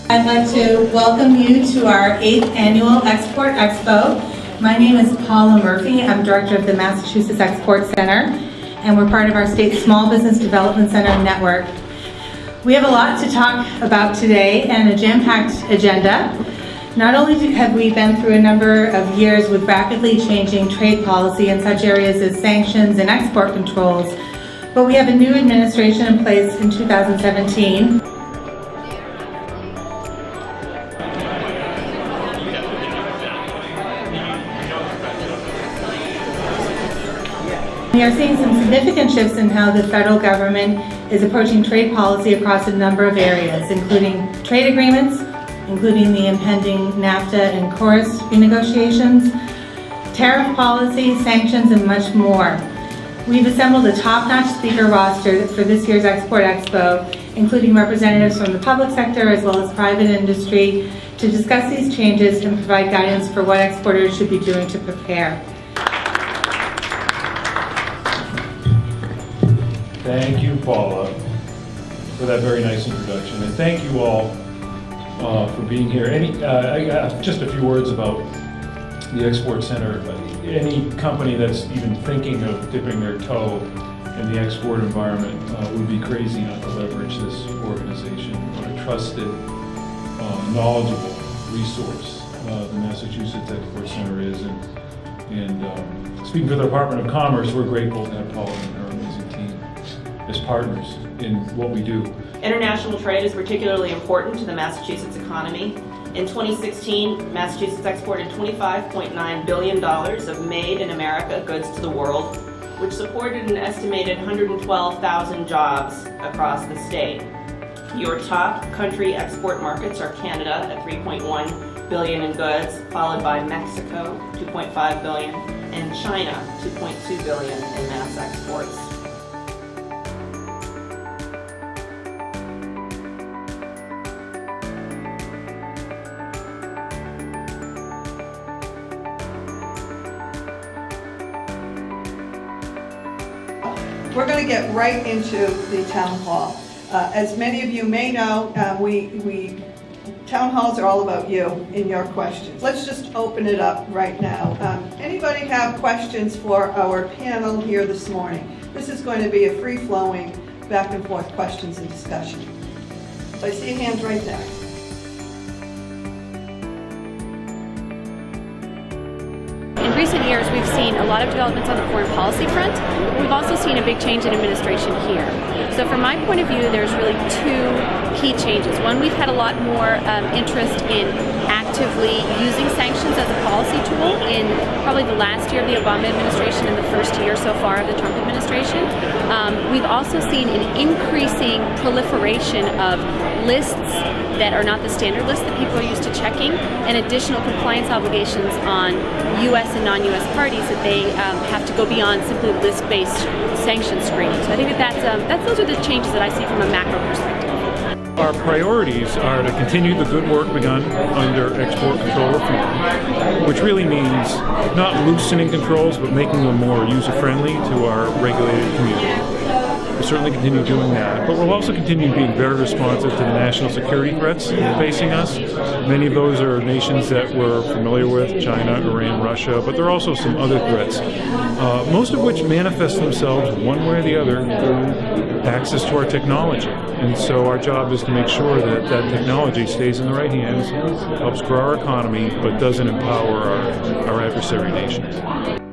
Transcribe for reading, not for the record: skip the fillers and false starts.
I'd like to welcome you to our 8th annual Export Expo. My name is Paula Murphy. I'm director of the Massachusetts Export Center, and we're part of our state's Small Business Development Center network. We have a lot to talk about today and a jam-packed agenda. Not only have we been through a number of years with rapidly changing trade policy in such areas as sanctions and export controls, but we have a new administration in place in 2017. We are seeing some significant shifts in how the federal government is approaching trade policy across a number of areas, including trade agreements, including the impending NAFTA and KORUS renegotiations, tariff policy, sanctions, and much more. We've assembled a top-notch speaker roster for this year's Export Expo, including representatives from the public sector as well as private industry, to discuss these changes and provide guidance for what exporters should be doing to prepare. Thank you, Paula, for that very nice introduction, and thank you all for being here. I got just a few words about the Export Center. Any company that's even thinking of dipping their toe in the export environment would be crazy not to leverage this organization. What a trusted, knowledgeable resource the Massachusetts Export Center is. And speaking for the Department of Commerce, we're grateful to have Paula and her amazing team as partners in what we do. International trade is particularly important to the Massachusetts economy. In 2016, Massachusetts exported $25.9 billion of made in America goods to the world, which supported an estimated 112,000 jobs across the state. Your top country export markets are Canada at $3.1 billion in goods, followed by Mexico, $2.5 billion, and China, $2.2 billion in mass exports. We're going to get right into the town hall. As many of you may know, town halls are all about you and your questions. Let's just open it up right now. Anybody have questions for our panel here this morning? This is going to be a free-flowing back and forth questions and discussion. So I see hands right there. In recent years, we've seen a lot of developments on the foreign policy front. We've also seen a big change in administration here. So from my point of view, there's really two key changes. One, we've had a lot more interest in actively using sanctions as a policy tool in probably the last year of the Obama administration and the first year so far of the Trump administration. We've also seen an increasing proliferation of lists that are not the standard list that people are used to checking, and additional compliance obligations on U.S. and non-U.S. parties that they have to go beyond simply list-based sanction screening. So I think those are the changes that I see from a macro perspective. Our priorities are to continue the good work begun under export control reform, which really means not loosening controls, but making them more user-friendly to our regulated community. We'll certainly continue doing that, but we'll also continue being very responsive to the national security threats facing us. Many of those are nations that we're familiar with, China, Iran, Russia, but there are also some other threats, most of which manifest themselves one way or the other through access to our technology. And so our job is to make sure that that technology stays in the right hands, helps grow our economy, but doesn't empower our adversary nations.